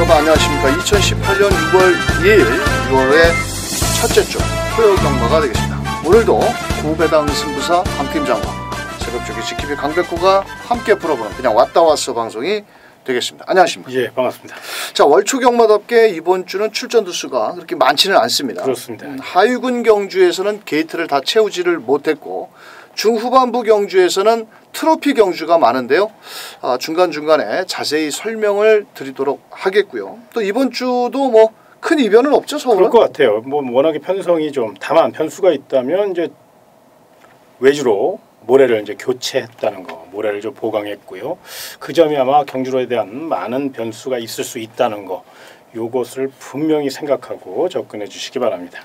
여러분 안녕하십니까. 2018년 6월 2일 6월의 첫째 주 토요 경마가 되겠습니다. 오늘도 구배당 승부사 강 팀장과 새벽조기 지키비 강백호가 함께 풀어보는 그냥 왔다 왔어 방송이 되겠습니다. 안녕하십니까. 예, 반갑습니다. 자, 월초 경마답게 이번 주는 출전 두수가 그렇게 많지는 않습니다. 그렇습니다. 하위군 경주에서는 게이트를 다 채우지를 못했고 중후반부 경주에서는 트로피 경주가 많은데요. 중간중간에 자세히 설명을 드리도록 하겠고요. 또 이번 주도 뭐 큰 이변은 없죠, 서울은? 그럴 것 같아요. 뭐 워낙에 편성이 좀 다만 변수가 있다면 이제 외주로 모래를 이제 교체했다는 거, 모래를 좀 보강했고요. 그 점이 아마 경주로에 대한 많은 변수가 있을 수 있다는 거. 요것을 분명히 생각하고 접근해 주시기 바랍니다.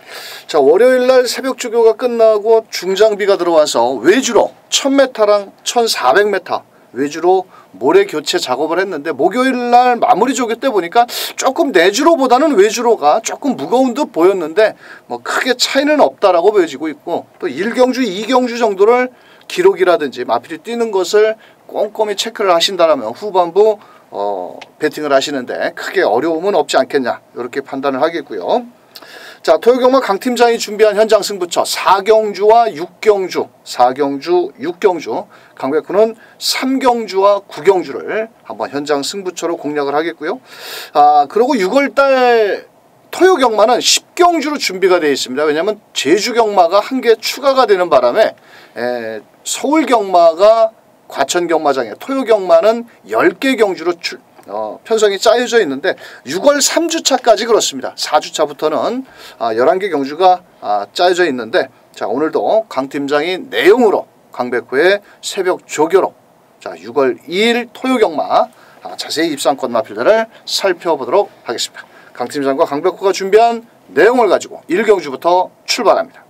자, 월요일날 새벽 주교가 끝나고 중장비가 들어와서 외주로 1000m랑 1400m 외주로 모래 교체 작업을 했는데 목요일날 마무리 조교 때 보니까 조금 내주로보다는 외주로가 조금 무거운 듯 보였는데 뭐 크게 차이는 없다라고 보여지고 있고 또 1경주, 2경주 정도를 기록이라든지 마필이 뛰는 것을 꼼꼼히 체크를 하신다면 후반부 배팅을 하시는데 크게 어려움은 없지 않겠냐 이렇게 판단을 하겠고요. 자, 토요경마 강 팀장이 준비한 현장 승부처 4경주와 6경주 4경주 6경주 강백호는 3경주와 9경주를 한번 현장 승부처로 공략을 하겠고요. 그리고 6월달 토요경마는 10경주로 준비가 되어 있습니다. 왜냐하면 제주경마가 한 개 추가가 되는 바람에 서울경마가 과천경마장에 토요경마는 10개 경주로 편성이 짜여져 있는데 6월 3주차까지 그렇습니다. 4주차부터는 11개 경주가 짜여져 있는데 자, 오늘도 강 팀장이 내용으로 강백호의 새벽 조교로 자, 6월 2일 토요경마 자세히 입상권 마필들을 살펴보도록 하겠습니다. 강 팀장과 강백호가 준비한 내용을 가지고 1경주부터 출발합니다.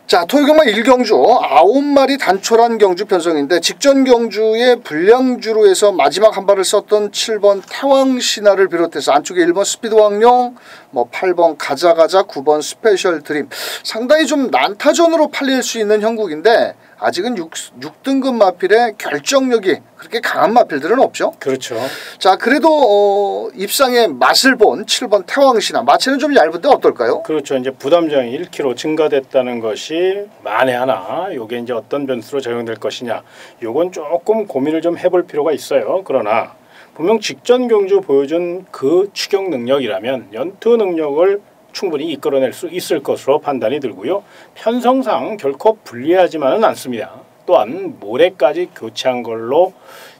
자, 토요경마 1경주 9마리 단촐한 경주 편성인데 직전 경주에 불량주로 해서 마지막 한 발을 썼던 7번 태왕신화를 비롯해서 안쪽에 1번 스피드왕룡, 뭐 8번 가자가자, 9번 스페셜 드림 상당히 좀 난타전으로 팔릴 수 있는 형국인데 아직은 6등급 마필의 결정력이 그렇게 강한 마필들은 없죠. 그렇죠. 자, 그래도 입상의 맛을 본 7번 태왕신화 마체는 좀 얇은데 어떨까요? 그렇죠. 이제 부담장이 1kg 증가됐다는 것이 만에 하나 요게 이제 어떤 변수로 적용될 것이냐 요건 조금 고민을 좀 해볼 필요가 있어요. 그러나 분명 직전 경주 보여준 그 추격 능력이라면 연투 능력을 충분히 이끌어낼 수 있을 것으로 판단이 들고요. 편성상 결코 불리하지만은 않습니다. 또한 모래까지 교체한 걸로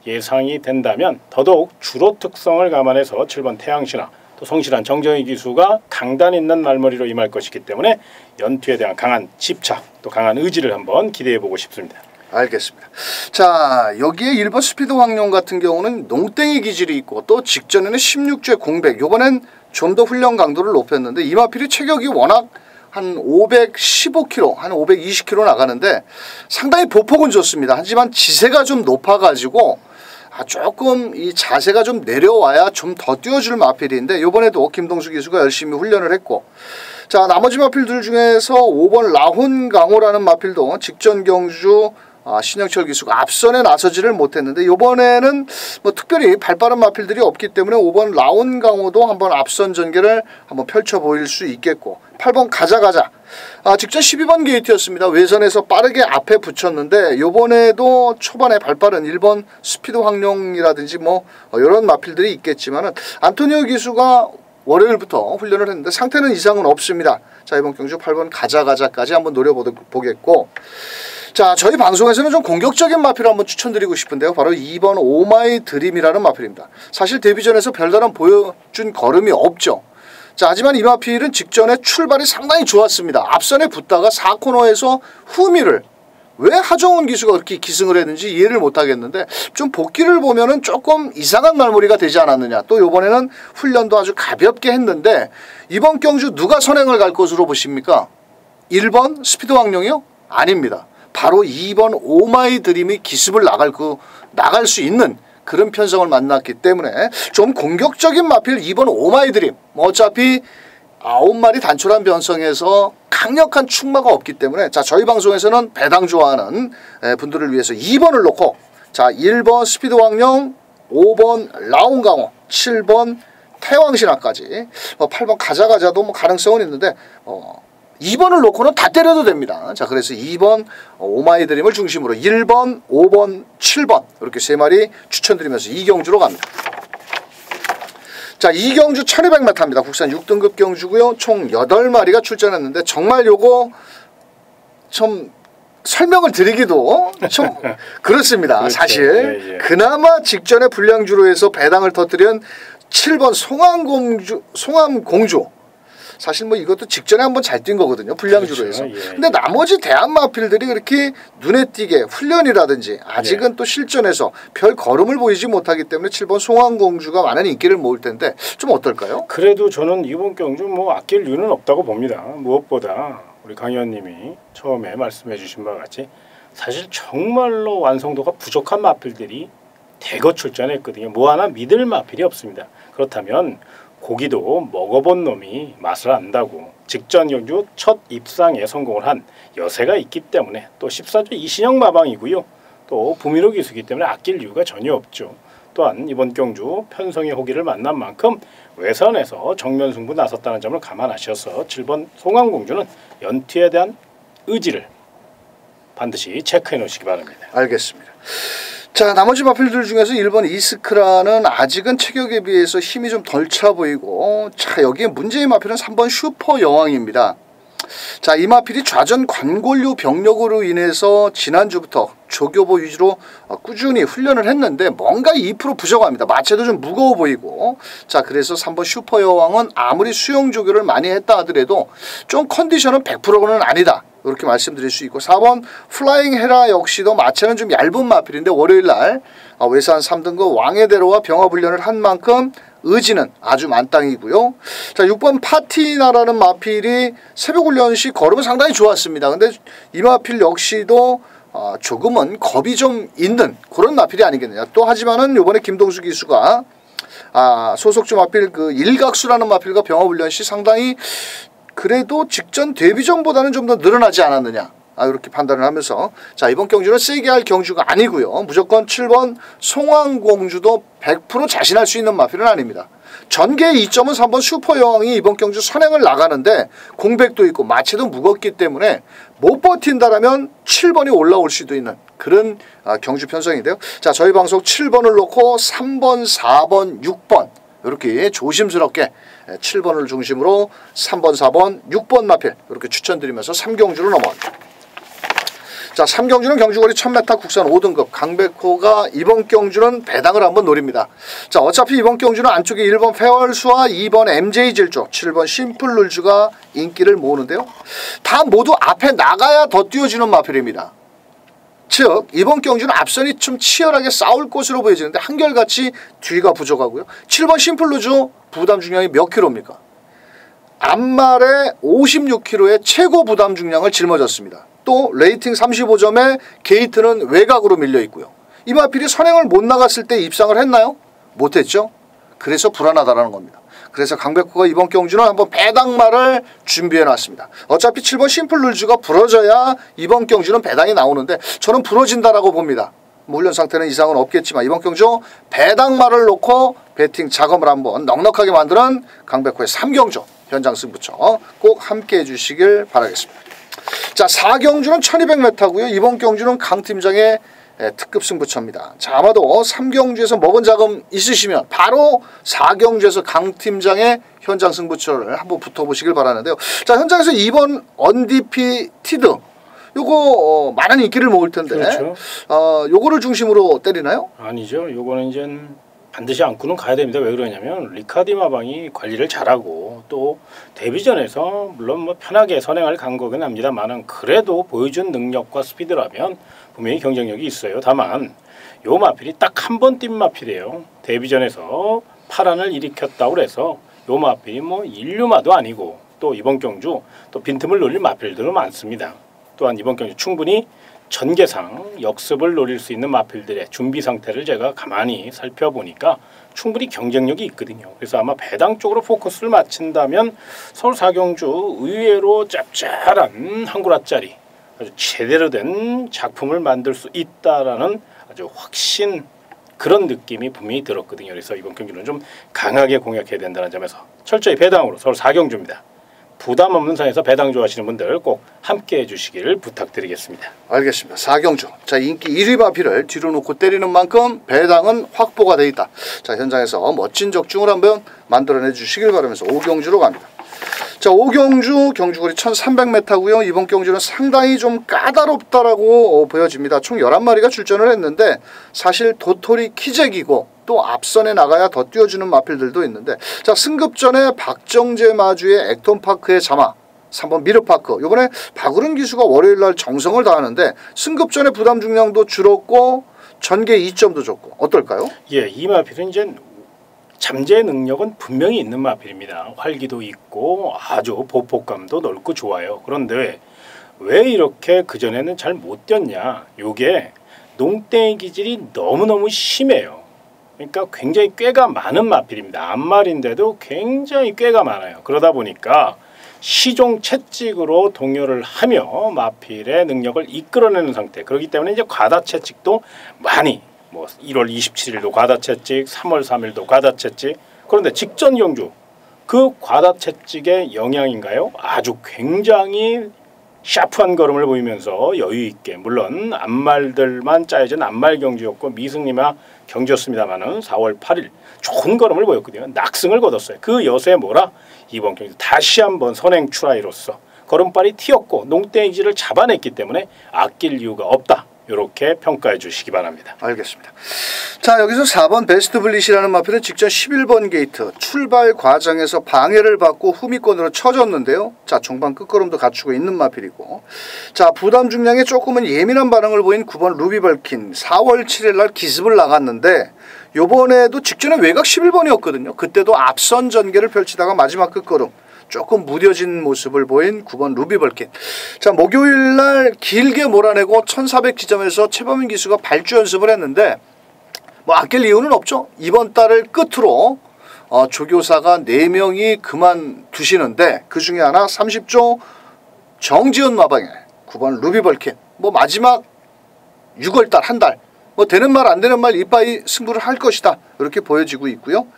예상이 된다면 더더욱 주로 특성을 감안해서 7번 태양신화 또 성실한 정정희 기수가 강단 있는 말머리로 임할 것이기 때문에 연투에 대한 강한 집착 또 강한 의지를 한번 기대해 보고 싶습니다. 알겠습니다. 자, 여기에 1번 스피드 황룡 같은 경우는 농땡이 기질이 있고 또 직전에는 16주의 공백 요번엔 좀 더 훈련 강도를 높였는데 이 마필이 체격이 워낙 한 515kg, 한 520kg 나가는데 상당히 보폭은 좋습니다. 하지만 지세가 좀 높아가지고 조금 이 자세가 좀 내려와야 좀 더 뛰어줄 마필인데 이번에도 김동수 기수가 열심히 훈련을 했고 자, 나머지 마필들 중에서 5번 라혼강호라는 마필도 직전 경주 신영철 기수가 앞선에 나서지를 못했는데 이번에는 뭐 특별히 발빠른 마필들이 없기 때문에 5번 라온강호도 한번 앞선 전개를 한번 펼쳐 보일 수 있겠고 8번 가자가자 직전 12번 게이트였습니다. 외선에서 빠르게 앞에 붙였는데 이번에도 초반에 발빠른 1번 스피드 황룡이라든지 뭐 이런 마필들이 있겠지만은 안토니오 기수가 월요일부터 훈련을 했는데 상태는 이상은 없습니다. 자, 이번 경주 8번 가자가자까지 한번 노려보겠고 자, 저희 방송에서는 좀 공격적인 마필을 한번 추천드리고 싶은데요. 바로 2번 오마이 드림이라는 마필입니다. 사실 데뷔전에서 별다른 보여준 걸음이 없죠. 자, 하지만 이 마필은 직전에 출발이 상당히 좋았습니다. 앞선에 붙다가 4코너에서 후미를 왜 하정훈 기수가 그렇게 기승을 했는지 이해를 못하겠는데 좀 복귀를 보면은 조금 이상한 말머리가 되지 않았느냐. 또 이번에는 훈련도 아주 가볍게 했는데 이번 경주 누가 선행을 갈 것으로 보십니까? 1번 스피드 왕룡이요? 아닙니다. 바로 2번 오마이 드림이 기습을 나갈 수 있는 그런 편성을 만났기 때문에 좀 공격적인 마필 2번 오마이 드림. 뭐 어차피 9마리 단촐한 변성에서 강력한 충마가 없기 때문에 자 저희 방송에서는 배당 좋아하는 분들을 위해서 2번을 놓고 자 1번 스피드 왕령, 5번 라운강호, 7번 태왕신화까지 8번 가자가자도 뭐 가능성은 있는데 2번을 놓고는 다 때려도 됩니다. 자 그래서 2번 오마이 드림을 중심으로 1번, 5번, 7번 이렇게 3마리 추천드리면서 이경주로 갑니다. 자 이경주 1200m입니다. 국산 6등급 경주고요. 총 8마리가 출전했는데 정말 요거 좀 설명을 드리기도 좀 그렇습니다. 그렇죠. 사실 예, 예. 그나마 직전에 불량주로 해서 배당을 터뜨린 7번 송암공주 사실 뭐 이것도 직전에 한번 잘 뛴 거거든요. 불량주로 해서. 그렇죠. 예, 근데 나머지 대한마필들이 그렇게 눈에 띄게 훈련이라든지 아직은 예. 또 실전에서 별 걸음을 보이지 못하기 때문에 7번 송암공주가 많은 인기를 모을 텐데 좀 어떨까요? 그래도 저는 이번 경주 뭐 아낄 이유는 없다고 봅니다. 무엇보다 우리 강 의원님이 처음에 말씀해 주신 바와 같이 사실 정말로 완성도가 부족한 마필들이 대거 출전했거든요. 뭐 하나 믿을 마필이 없습니다. 그렇다면 고기도 먹어본 놈이 맛을 안다고 직전 경주 첫 입상에 성공을 한 여세가 있기 때문에 또 14조 이신영 마방이고요. 또 부미로 기수이기 때문에 아낄 이유가 전혀 없죠. 또한 이번 경주 편성의 호기를 만난 만큼 외선에서 정면 승부 나섰다는 점을 감안하셔서 7번 송암공주는 연투에 대한 의지를 반드시 체크해 놓으시기 바랍니다. 알겠습니다. 자 나머지 마필들 중에서 1번 이스크라는 아직은 체격에 비해서 힘이 좀 덜 차 보이고 자 여기에 문제의 마필은 3번 슈퍼 여왕입니다. 자 이 마필이 좌전 관골류 병력으로 인해서 지난주부터 조교보 위주로 꾸준히 훈련을 했는데 뭔가 2% 부족합니다. 마체도 좀 무거워 보이고 자 그래서 3번 슈퍼 여왕은 아무리 수영 조교를 많이 했다 하더라도 좀 컨디션은 100%는 아니다. 이렇게 말씀드릴 수 있고 4번 플라잉 헤라 역시도 마체는 좀 얇은 마필인데 월요일날 외산 3등급 왕의대로와 병합훈련을 한 만큼 의지는 아주 만땅이고요. 자 6번 파티나라는 마필이 새벽훈련 시 걸음은 상당히 좋았습니다. 근데 이 마필 역시도 조금은 겁이 좀 있는 그런 마필이 아니겠느냐. 또 하지만은 이번에 김동수 기수가 소속주 마필 그 일각수라는 마필과 병합훈련 시 상당히 그래도 직전 데뷔전보다는 좀 더 늘어나지 않았느냐 이렇게 판단을 하면서 자 이번 경주는 세게 할 경주가 아니고요. 무조건 7번 송암공주도 100% 자신할 수 있는 마필은 아닙니다. 전개의 이점은 3번 슈퍼여왕이 이번 경주 선행을 나가는데 공백도 있고 마체도 무겁기 때문에 못 버틴다라면 7번이 올라올 수도 있는 그런 경주 편성인데요. 자 저희 방송 7번을 놓고 3번, 4번, 6번 이렇게 조심스럽게 7번을 중심으로 3번, 4번, 6번 마필 이렇게 추천드리면서 3경주로 넘어갑니다. 자 3경주는 경주거리 1000m 국산 5등급 강백호가 이번 경주는 배당을 한번 노립니다. 자 어차피 이번 경주는 안쪽에 1번 페월수와 2번 MJ질조 7번 심플룰즈가 인기를 모으는데요. 다 모두 앞에 나가야 더 뛰어지는 마필입니다. 즉 이번 경주는 앞선이 좀 치열하게 싸울 것으로 보여지는데 한결같이 뒤가 부족하고요. 7번 심플루즈 부담 중량이 몇 킬로입니까? 앞말에 56kg의 최고 부담 중량을 짊어졌습니다. 또 레이팅 35점에 게이트는 외곽으로 밀려 있고요. 이 마필이 선행을 못 나갔을 때 입상을 했나요? 못했죠. 그래서 불안하다라는 겁니다. 그래서 강백호가 이번 경주는 한번 배당말을 준비해놨습니다. 어차피 7번 심플룰즈가 부러져야 이번 경주는 배당이 나오는데 저는 부러진다라고 봅니다. 훈련 상태는 이상은 없겠지만 이번 경주 배당말을 놓고 배팅 작업을 한번 넉넉하게 만드는 강백호의 3경주 현장 승부처 꼭 함께 해주시길 바라겠습니다. 자 4경주는 1200m고요. 이번 경주는 강 팀장의 특급 승부처입니다. 자 아마도 3경주에서 먹은 자금 있으시면 바로 4경주에서 강 팀장의 현장 승부처를 한번 붙어보시길 바라는데요. 자 현장에서 2번 언디피티드 요거 많은 인기를 모을 텐데 그렇죠. 요거를 중심으로 때리나요? 아니죠. 요거는 이제 반드시 안고는 가야 됩니다. 왜 그러냐면 리카디 마방이 관리를 잘하고 또 데뷔전에서 물론 뭐 편하게 선행을 간 거긴 합니다만은 그래도 보여준 능력과 스피드라면 분명히 경쟁력이 있어요. 다만 요 마필이 딱 한 번 뛴 마필이에요. 데뷔전에서 파란을 일으켰다고 해서 요 마필이 뭐 인류마도 아니고 또 이번 경주 또 빈틈을 노릴 마필들은 많습니다. 또한 이번 경주 충분히 전개상 역습을 노릴 수 있는 마필들의 준비 상태를 제가 가만히 살펴보니까 충분히 경쟁력이 있거든요. 그래서 아마 배당 쪽으로 포커스를 맞춘다면 서울 사경주 의외로 짭짤한 한 구라짜리 아주 제대로 된 작품을 만들 수 있다라는 아주 확신 그런 느낌이 분명히 들었거든요. 그래서 이번 경기는 좀 강하게 공략해야 된다는 점에서 철저히 배당으로 서울 사경주입니다. 부담 없는 선에서 배당 좋아하시는 분들 꼭 함께해 주시기를 부탁드리겠습니다. 알겠습니다. 사경주. 자, 인기 1위 마필을 뒤로 놓고 때리는 만큼 배당은 확보가 돼 있다. 자, 현장에서 멋진 적중을 한번 만들어내 주시길 바라면서 오경주로 갑니다. 자, 오경주 경주거리 1300m고요. 이번 경주는 상당히 좀 까다롭다라고 보여집니다. 총 11마리가 출전을 했는데 사실 도토리 키재기고 또 앞선에 나가야 더 뛰어주는 마필들도 있는데, 자, 승급전에 박정재 마주의 액톤파크의 자마 3번 미르파크, 이번에 박우른 기수가 월요일날 정성을 다하는데 승급전에 부담 중량도 줄었고 전개 2점도 줬고 어떨까요? 예, 이 마필은 이제 잠재 능력은 분명히 있는 마필입니다. 활기도 있고 아주 보폭감도 넓고 좋아요. 그런데 왜 이렇게 그전에는 잘 못 뛰었냐? 요게 농땡이 기질이 너무너무 심해요. 그러니까 굉장히 꾀가 많은 마필입니다. 앞말인데도 굉장히 꾀가 많아요. 그러다 보니까 시종 채찍으로 동요를 하며 마필의 능력을 이끌어내는 상태. 그렇기 때문에 이제 과다 채찍도 많이 1월 27일도 과다 채찍, 3월 3일도 과다 채찍. 그런데 직전 경주 그 과다 채찍의 영향인가요? 아주 굉장히 샤프한 걸음을 보이면서 여유 있게, 물론 앞말들만 짜여진 앞말 경주였고 미승리마 경주였습니다만은 4월 8일 좋은 걸음을 보였거든요. 낙승을 거뒀어요. 그 여수에 뭐라 이번 경주 다시 한번 선행 추라이로서 걸음발이 튀었고 농땡이질을 잡아냈기 때문에 아낄 이유가 없다. 이렇게 평가해 주시기 바랍니다. 알겠습니다. 자, 여기서 4번 베스트 블릿이라는 마필은 직전 11번 게이트 출발 과정에서 방해를 받고 후미권으로 쳐졌는데요. 자, 종반 끝걸음도 갖추고 있는 마필이고, 자, 부담 중량에 조금은 예민한 반응을 보인 9번 루비벌킨 4월 7일 날 기습을 나갔는데 요번에도 직전에 외곽 11번이었거든요. 그때도 앞선 전개를 펼치다가 마지막 끝걸음 조금 무뎌진 모습을 보인 9번 루비벌킨. 자, 목요일날 길게 몰아내고 1400 지점에서 최범인 기수가 발주 연습을 했는데 아낄 이유는 없죠. 이번 달을 끝으로 조교사가 4명이 그만두시는데 그 중에 하나 30조 정지현 마방에 9번 루비벌킨 마지막 6월달 한 달 되는 말 안 되는 말 이빠이 승부를 할 것이다, 이렇게 보여지고 있고요.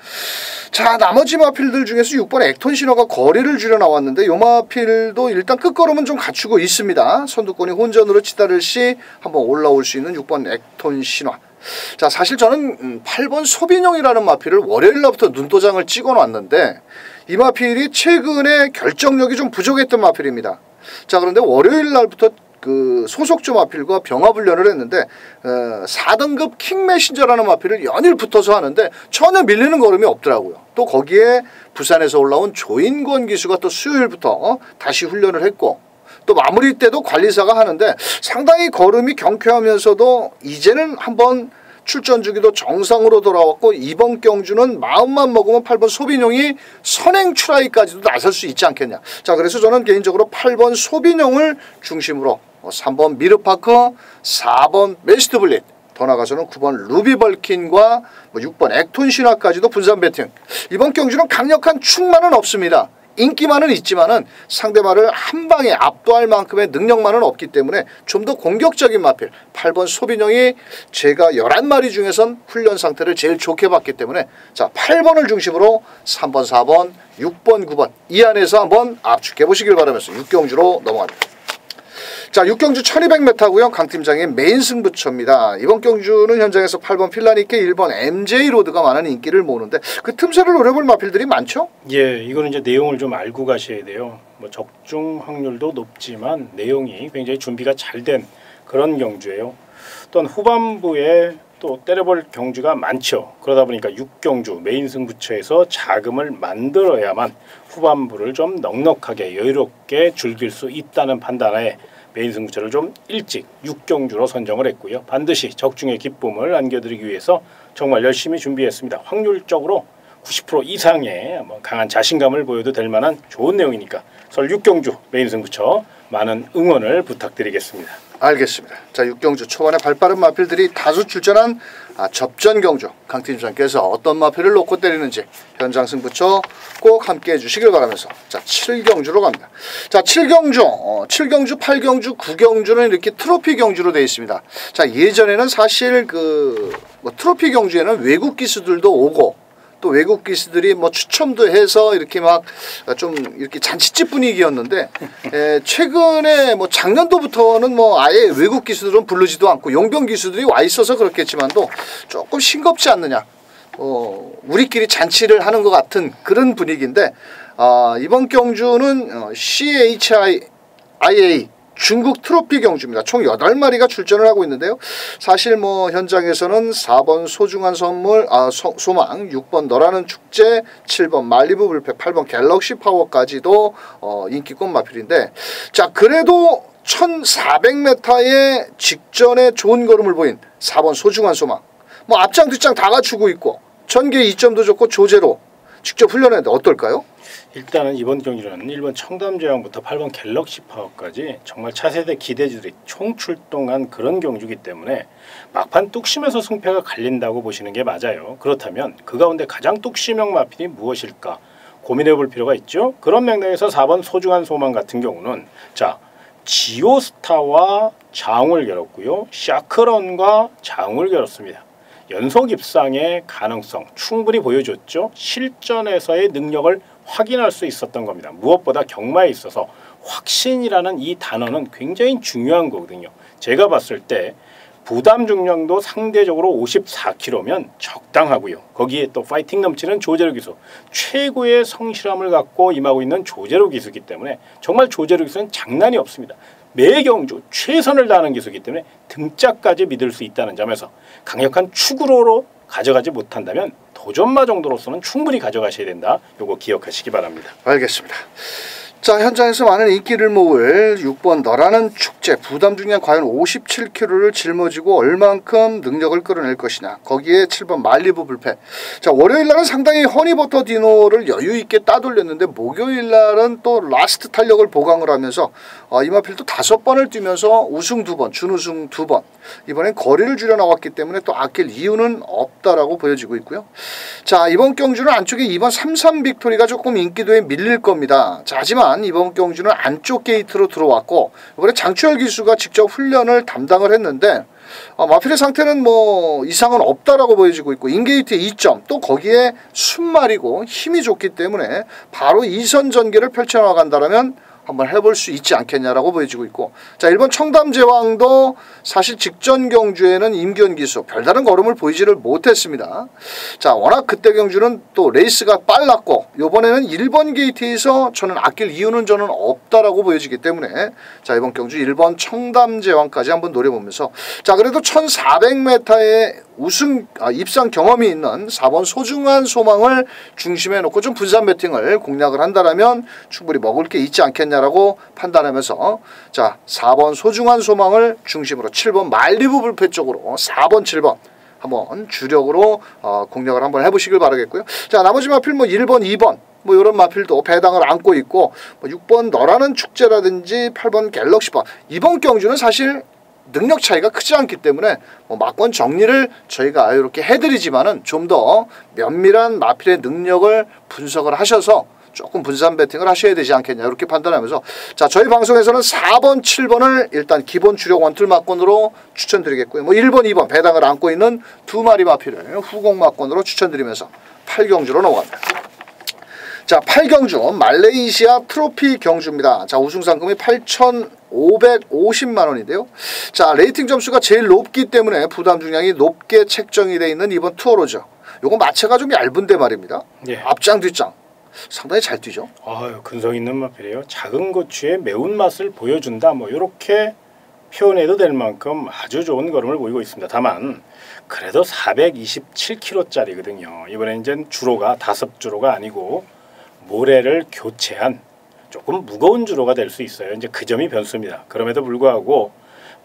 자, 나머지 마필들 중에서 6번 액톤 신화가 거리를 줄여 나왔는데 요 마필도 일단 끝걸음은 좀 갖추고 있습니다. 선두권이 혼전으로 치달을 시 한번 올라올 수 있는 6번 액톤 신화. 자, 사실 저는 8번 소빈용이라는 마필을 월요일 날부터 눈도장을 찍어놨는데 이 마필이 최근에 결정력이 좀 부족했던 마필입니다. 자, 그런데 월요일 날부터 그 소속주 마필과 병합훈련을 했는데 4등급 킹메신저라는 마필을 연일 붙어서 하는데 전혀 밀리는 걸음이 없더라고요. 또 거기에 부산에서 올라온 조인권 기수가 또 수요일부터 다시 훈련을 했고, 또 마무리 때도 관리사가 하는데 상당히 걸음이 경쾌하면서도 이제는 한번 출전 주기도 정상으로 돌아왔고, 이번 경주는 마음만 먹으면 8번 소빈용이 선행 추라이까지도 나설 수 있지 않겠냐. 자, 그래서 저는 개인적으로 8번 소빈용을 중심으로 3번 미르파크, 4번 베스트 블릿, 더 나가서는 9번 루비벌킨과 6번 액톤 신화까지도 분산 배팅. 이번 경주는 강력한 축만은 없습니다. 인기만은 있지만은 상대방을 한 방에 압도할 만큼의 능력만은 없기 때문에 좀 더 공격적인 마필 8번 소빈영이 제가 11마리 중에선 훈련 상태를 제일 좋게 봤기 때문에, 자, 8번을 중심으로 3번, 4번, 6번, 9번 이 안에서 한번 압축해 보시길 바라면서 6경주로 넘어갑니다. 자, 6경주 1200m고요. 강팀장의 메인 승부처입니다. 이번 경주는 현장에서 8번 필라니케, 1번 MJ로드가 많은 인기를 모으는데 그 틈새를 노려볼 마필들이 많죠? 예, 이거는 이제 내용을 좀 알고 가셔야 돼요. 적중 확률도 높지만 내용이 굉장히 준비가 잘 된 그런 경주예요. 또한 후반부에 또 때려볼 경주가 많죠. 그러다 보니까 6경주 메인 승부처에서 자금을 만들어야만 후반부를 좀 넉넉하게 여유롭게 즐길 수 있다는 판단하에 메인 승부처를 좀 일찍 6경주로 선정을 했고요. 반드시 적중의 기쁨을 안겨드리기 위해서 정말 열심히 준비했습니다. 확률적으로 90% 이상의 강한 자신감을 보여도 될 만한 좋은 내용이니까 설 6경주 메인 승부처 많은 응원을 부탁드리겠습니다. 알겠습니다. 자, 6경주 초반에 발빠른 마필들이 다수 출전한 접전 경주 강팀장께서 어떤 마필을 놓고 때리는지 현장 승부처 꼭 함께해 주시길 바라면서 자, 7경주로 갑니다. 자, 7경주, 7경주, 8경주, 9경주는 이렇게 트로피 경주로 되어 있습니다. 자, 예전에는 사실 트로피 경주에는 외국 기수들도 오고 또 외국 기수들이 추첨도 해서 이렇게 막 좀 이렇게 잔치집 분위기였는데 최근에 작년도부터는 아예 외국 기수들은 부르지도 않고 용병 기수들이 와 있어서 그렇겠지만도 조금 싱겁지 않느냐. 우리끼리 잔치를 하는 것 같은 그런 분위기인데 이번 경주는 CHIA 중국 트로피 경주입니다. 총 8마리가 출전을 하고 있는데요. 사실 현장에서는 4번 소중한 선물, 소망, 6번 너라는 축제, 7번 말리부 불패, 8번 갤럭시 파워까지도 인기권 마필인데 자, 그래도 1400m의 직전에 좋은 걸음을 보인 4번 소중한 소망. 앞장 뒷장 다 갖추고 있고 전개 2점도 좋고 조제로 직접 훈련했는데 어떨까요? 일단은 이번 경기는 1번 청담제왕부터 8번 갤럭시 파워까지 정말 차세대 기대주들이 총출동한 그런 경주이기 때문에 막판 뚝심에서 승패가 갈린다고 보시는 게 맞아요. 그렇다면 그 가운데 가장 뚝심형 마필이 무엇일까 고민해 볼 필요가 있죠. 그런 맥락에서 4번 소중한 소망 같은 경우는 자, 지오스타와 장을 겨뤘고요. 샤크런과 장을 겨뤘습니다. 연속 입상의 가능성 충분히 보여줬죠. 실전에서의 능력을 확인할 수 있었던 겁니다. 무엇보다 경마에 있어서 확신이라는 이 단어는 굉장히 중요한 거거든요. 제가 봤을 때 부담 중량도 상대적으로 54kg면 적당하고요. 거기에 또 파이팅 넘치는 조제로 기수, 최고의 성실함을 갖고 임하고 있는 조제로 기수이기 때문에 정말 조제로 기수는 장난이 없습니다. 매 경주 최선을 다하는 기수이기 때문에 등짝까지 믿을 수 있다는 점에서 강력한 축으로 가져가지 못한다면 도전마 정도로서는 충분히 가져가셔야 된다. 요거 기억하시기 바랍니다. 알겠습니다. 자, 현장에서 많은 인기를 모을 6번 너라는 축제 부담 중량 과연 57kg를 짊어지고 얼만큼 능력을 끌어낼 것이냐. 거기에 7번 말리부 불패. 자, 월요일날은 상당히 허니버터 디노를 여유있게 따돌렸는데 목요일날은 또 라스트 탄력을 보강을 하면서 이마필도 5번을 뛰면서 우승 2번 준우승 2번 이번엔 거리를 줄여 나왔기 때문에 또 아낄 이유는 없다라고 보여지고 있고요. 자, 이번 경주는 안쪽에 2번 33 빅토리가 조금 인기도에 밀릴 겁니다. 자, 하지만 이번 경주는 안쪽 게이트로 들어왔고 이번에 장추열 기수가 직접 훈련을 담당을 했는데 마필의 상태는 이상은 없다라고 보여지고 있고 인게이트 2점 또 거기에 순말이고 힘이 좋기 때문에 바로 2선 전개를 펼쳐나간다면 한번 해볼 수 있지 않겠냐라고 보여지고 있고 자, 1번 청담제왕도 사실 직전 경주에는 임기현 기수 별다른 걸음을 보이지를 못했습니다. 자, 워낙 그때 경주는 또 레이스가 빨랐고 이번에는 1번 게이트에서 저는 아낄 이유는 저는 없다라고 보여지기 때문에 자, 이번 경주 1번 청담제왕까지 한번 노려보면서 자, 그래도 1400m의 입상 경험이 있는 4번 소중한 소망을 중심에 놓고 좀 분산 배팅을 공략을 한다면 충분히 먹을 게 있지 않겠냐라고 판단하면서 자, 4번 소중한 소망을 중심으로 7번 말리부 불패 쪽으로 4번 7번 한번 주력으로 공략을 한번 해보시길 바라겠고요. 자, 나머지 마필 1번 2번 이런 마필도 배당을 안고 있고 6번 너라는 축제라든지 8번 갤럭시파 이번 경주는 사실 능력 차이가 크지 않기 때문에 막권 정리를 저희가 이렇게 해드리지만은 좀 더 면밀한 마필의 능력을 분석을 하셔서 조금 분산 배팅을 하셔야 되지 않겠냐 이렇게 판단하면서 자, 저희 방송에서는 4번 7번을 일단 기본 주력 원툴 막권으로 추천드리겠고요. 1번 2번 배당을 안고 있는 2마리 마필을 후공 막권으로 추천드리면서 8경주로 넘어갑니다. 자, 8경주 말레이시아 트로피 경주입니다. 자, 우승 상금이 8,550만 원인데요. 자, 레이팅 점수가 제일 높기 때문에 부담 중량이 높게 책정이 되어 있는 이번 투어로죠. 요거 마체가 좀 얇은데 말입니다. 예. 앞장 뒷장 상당히 잘 뛰죠. 근성 있는 마필이에요. 작은 고추의 매운맛을 보여준다. 이렇게 표현해도 될 만큼 아주 좋은 걸음을 보이고 있습니다. 다만 그래도 427kg짜리거든요. 이번에 이제 주로가 5주로가 아니고 모래를 교체한 조금 무거운 주로가 될 수 있어요. 이제 그 점이 변수입니다. 그럼에도 불구하고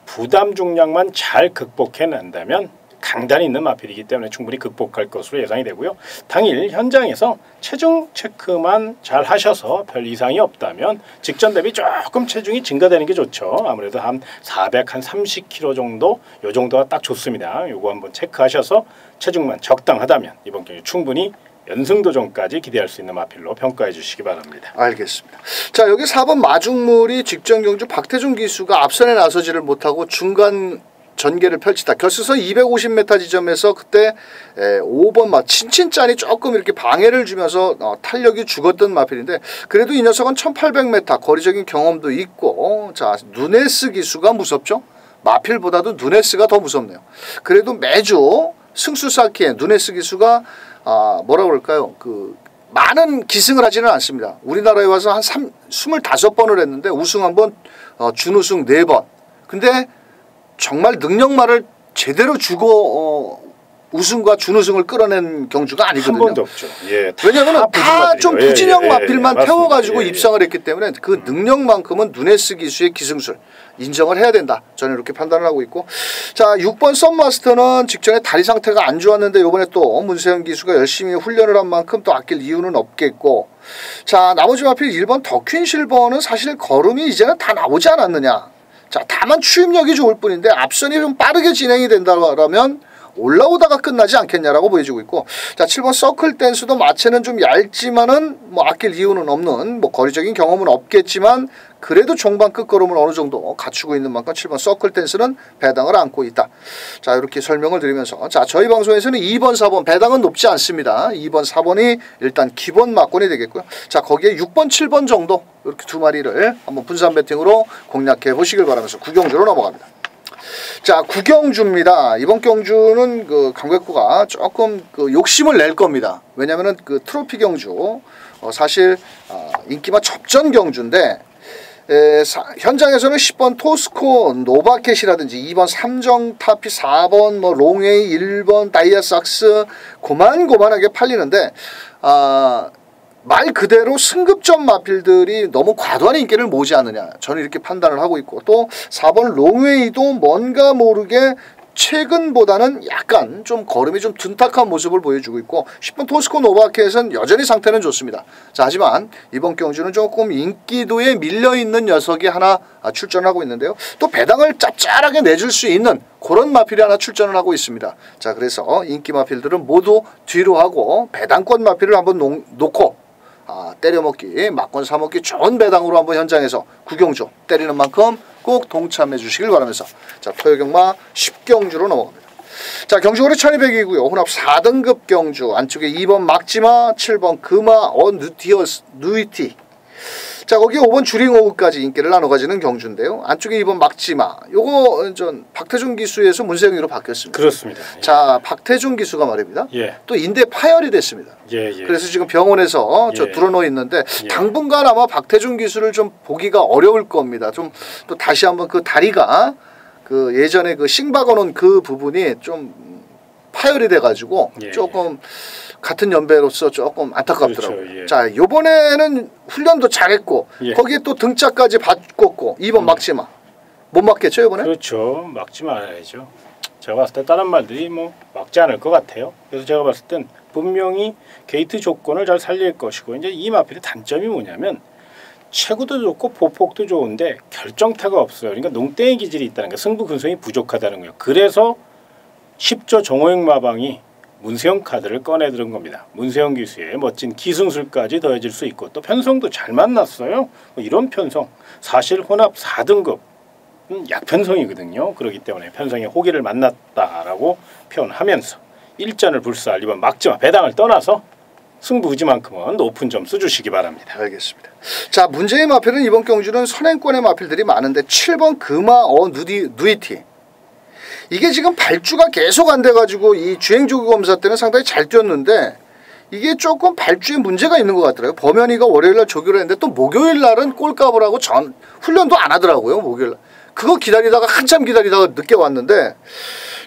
부담 중량만 잘 극복해낸다면 강단이 있는 마필이기 때문에 충분히 극복할 것으로 예상이 되고요. 당일 현장에서 체중 체크만 잘 하셔서 별 이상이 없다면 직전 대비 조금 체중이 증가되는 게 좋죠. 아무래도 한 30kg 정도, 요 정도가 딱 좋습니다. 요거 한번 체크하셔서 체중만 적당하다면 이번 경기 충분히 연승도전까지 기대할 수 있는 마필로 평가해 주시기 바랍니다. 알겠습니다. 자, 여기 4번 마중물이 직전 경주 박태준 기수가 앞선에 나서지를 못하고 중간 전개를 펼치다 결승선 250m 지점에서 그때 5번 친친짠이 조금 이렇게 방해를 주면서 탄력이 죽었던 마필인데 그래도 이 녀석은 1800m 거리적인 경험도 있고 자 누네스 기수가 무섭죠. 마필보다도 누네스가 더 무섭네요. 그래도 매주 승수 쌓기에 누네스 기수가 뭐라 그럴까요? 그 많은 기승을 하지는 않습니다. 우리나라에 와서 한 25번을 했는데 우승 한 번, 준우승 4번. 근데 정말 능력말을 제대로 주고 우승과 준우승을 끌어낸 경주가 아니거든요. 한 번도 없죠. 예, 왜냐하면 다 좀 부진형 마필만 태워가지고 예, 입상을 했기 때문에 그 능력만큼은 누네스 기수의 기승술 인정을 해야 된다. 저는 이렇게 판단을 하고 있고 자 6번 썸마스터는 직전에 다리 상태가 안 좋았는데 이번에 또 문세영 기수가 열심히 훈련을 한 만큼 또 아낄 이유는 없겠고 자 나머지 마필 1번 더퀸 실버는 사실 걸음이 이제는 다 나오지 않았느냐. 자 다만 추임력이 좋을 뿐인데 앞선이 좀 빠르게 진행이 된다면 올라오다가 끝나지 않겠냐라고 보여지고 있고 자 7번 서클 댄스도 마체는 좀 얇지만은 뭐 아낄 이유는 없는 뭐 거리적인 경험은 없겠지만 그래도 종반 끝걸음을 어느 정도 갖추고 있는 만큼 7번 서클 댄스는 배당을 안고 있다. 자 이렇게 설명을 드리면서 자 저희 방송에서는 2번 4번 배당은 높지 않습니다. 2번 4번이 일단 기본 막권이 되겠고요. 자 거기에 6번 7번 정도 이렇게 두 마리를 한번 분산 배팅으로 공략해 보시길 바라면서 구경주로 넘어갑니다. 자 구경주입니다. 이번 경주는 그 강백구가 조금 그 욕심을 낼 겁니다. 왜냐하면은 그 트로피 경주 사실 인기가 접전 경주인데 현장에서는 10번 토스코 노바켓이라든지 2번 삼정 타피 4번 뭐 롱웨이 1번 다이아삭스 고만고만하게 팔리는데 말 그대로 승급전 마필들이 너무 과도한 인기를 모지 않느냐 저는 이렇게 판단을 하고 있고 또 4번 롱웨이도 뭔가 모르게 최근보다는 약간 좀 걸음이 좀 둔탁한 모습을 보여주고 있고 10번 토스코 노바켓은 여전히 상태는 좋습니다. 자 하지만 이번 경주는 조금 인기도에 밀려있는 녀석이 하나 출전하고 있는데요. 또 배당을 짭짤하게 내줄 수 있는 그런 마필이 하나 출전을 하고 있습니다. 자 그래서 인기 마필들은 모두 뒤로 하고 배당권 마필을 한번 놓고 때려먹기, 막권 사먹기 좋은 배당으로 한번 현장에서 구경주 때리는 만큼 꼭 동참해 주시길 바라면서 자 토요경마 10경주로 넘어갑니다. 자 경주거리 1200이고요. 혼합 4등급 경주 안쪽에 2번 막지마, 7번 금화, 누이티 자 거기에 5번 주링오그까지 인기를 나눠 가지는 경주인데요. 안쪽에 2번 막지마 요거 전 박태준 기수에서 문세영이로 바뀌었습니다. 그렇습니다. 예. 자 박태준 기수가 말입니다. 예. 또 인대 파열이 됐습니다. 예. 그래서 지금 병원에서 저 들어놓여 있는데 당분간 아마 박태준 기수를 좀 보기가 어려울 겁니다. 좀 또 다시 한번 그 다리가 그 예전에 그 싱박어놓은 그 부분이 좀 파열이 돼가지고 조금 같은 연배로서 조금 안타깝더라고요. 그렇죠, 예. 자 이번에는 훈련도 잘했고 거기에 또 등짝까지 바꿨고 2번 막지마 못 막겠죠 이번에? 그렇죠. 막지 말아야죠. 제가 봤을 때 다른 말들이 뭐 막지 않을 것 같아요. 그래서 제가 봤을 땐 분명히 게이트 조건을 잘 살릴 것이고 이제 이 마필의 단점이 뭐냐면 체구도 좋고 보폭도 좋은데 결정타가 없어요. 그러니까 농땡이 기질이 있다는 게 승부 근성이 부족하다는 거예요. 그래서 10조 정호영 마방이 문세영 카드를 꺼내들은 겁니다. 문세영 기수의 멋진 기승술까지 더해질 수 있고 또 편성도 잘 만났어요. 이런 편성 사실 혼합 4등급 약편성이거든요. 그렇기 때문에 편성의 호기를 만났다라고 표현하면서 일전을 불사할 이번 막지마 배당을 떠나서 승부 의지만큼은 높은 점수 주시기 바랍니다. 알겠습니다. 자 문제의 마필은 이번 경주는 선행권의 마필들이 많은데 7번 금화 누이티 이게 지금 발주가 계속 안 돼가지고 이 주행조기 검사 때는 상당히 잘 뛰었는데 이게 조금 발주에 문제가 있는 것 같더라고요. 범현이가 월요일날 조교를 했는데 또 목요일날은 꼴값을 하고 훈련도 안 하더라고요. 목요일날 그거 기다리다가 한참 기다리다가 늦게 왔는데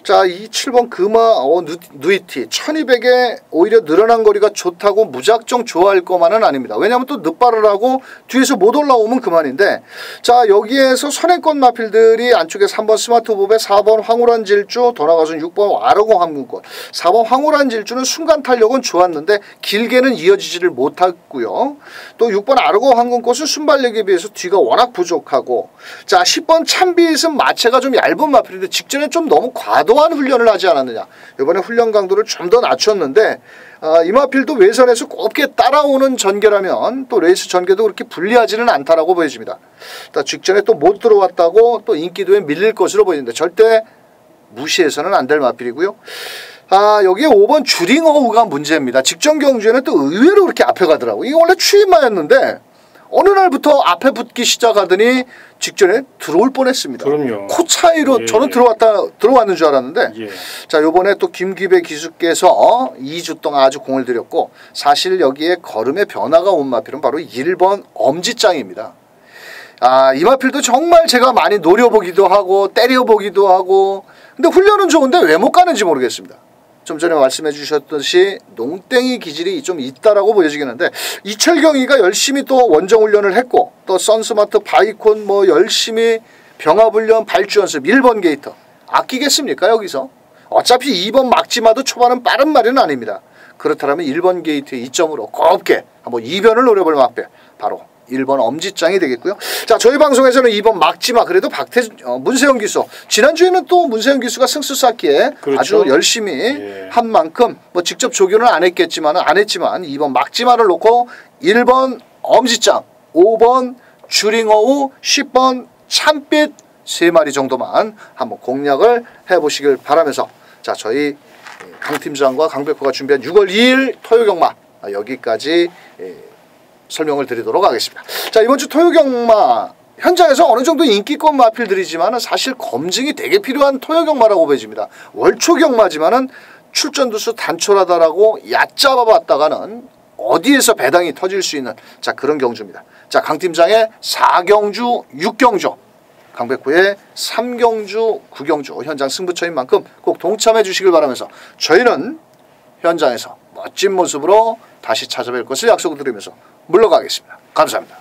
자, 이 7번 금화 누이티 1200에 오히려 늘어난 거리가 좋다고 무작정 좋아할 것만은 아닙니다. 왜냐하면 또 늦발을 하고 뒤에서 못 올라오면 그만인데, 자, 여기에서 선행권 마필들이 안쪽에 3번 스마트 보배, 4번 황홀한 질주, 더 나가서 6번 아르고 항문권, 4번 황홀한 질주는 순간 탄력은 좋았는데 길게는 이어지지를 못했고요. 또 6번 아르고 항문권은 순발력에 비해서 뒤가 워낙 부족하고, 자, 10번 참비잇은 마체가 좀 얇은 마필인데 직전에 좀 너무 과도한 훈련을 하지 않았느냐. 이번에 훈련 강도를 좀 더 낮췄는데, 이 마필도 외선에서 곱게 따라오는 전개라면 또 레이스 전개도 그렇게 불리하지는 않다라고 보여집니다. 직전에 또 못 들어왔다고 또 인기도에 밀릴 것으로 보이는데 절대 무시해서는 안 될 마필이고요. 여기에 5번 주링어우가 문제입니다. 직전 경주에는 또 의외로 그렇게 앞에 가더라고요. 이게 원래 추임마였는데 어느 날부터 앞에 붙기 시작하더니 직전에 들어올 뻔했습니다. 그럼요. 코 차이로 예, 저는 들어왔는 줄 알았는데, 예. 자, 요번에 또 김기배 기수께서 2주 동안 아주 공을 들였고, 사실 여기에 걸음의 변화가 온 마필은 바로 1번 엄지짱입니다. 이 마필도 정말 제가 많이 노려보기도 하고 때려보기도 하고, 근데 훈련은 좋은데 왜 못 가는지 모르겠습니다. 좀 전에 말씀해 주셨듯이 농땡이 기질이 좀 있다라고 보여지겠는데, 이철경이가 열심히 또 원정 훈련을 했고 또 선스마트 바이콘 뭐 열심히 병합훈련 발주 연습 1번 게이터 아끼겠습니까? 여기서 어차피 2번 막지마도 초반은 빠른 말은 아닙니다. 그렇다면 1번 게이트의 이점으로 곱게 한번 이변을 노려볼 마필 바로 1번 엄지짱이 되겠고요. 자, 저희 방송에서는 2번 막지마, 그래도 문세영 기수, 지난주에는 또 문세영 기수가 승수 쌓기에 그렇죠. 아주 열심히 한 만큼 뭐 직접 조교는 안 했지만 2번 막지마를 놓고 1번 엄지짱, 5번 주링어우, 10번 참빛 3마리 정도만 한번 공략을 해보시길 바라면서, 자, 저희 강 팀장과 강백호가 준비한 6월 2일 토요경마 여기까지 설명을 드리도록 하겠습니다. 자, 이번 주 토요경마 현장에서 어느 정도 인기권 마필들이지만 사실 검증이 되게 필요한 토요경마라고 보여집니다. 월초경마지만은 출전두수 단촐하다라고 얕잡아봤다가는 어디에서 배당이 터질 수 있는, 자, 그런 경주입니다. 자, 강 팀장의 4경주 6경주, 강백호의 3경주 9경주 현장 승부처인 만큼 꼭 동참해 주시길 바라면서 저희는 현장에서 멋진 모습으로 다시 찾아뵐 것을 약속을 드리면서 물러가겠습니다. 감사합니다.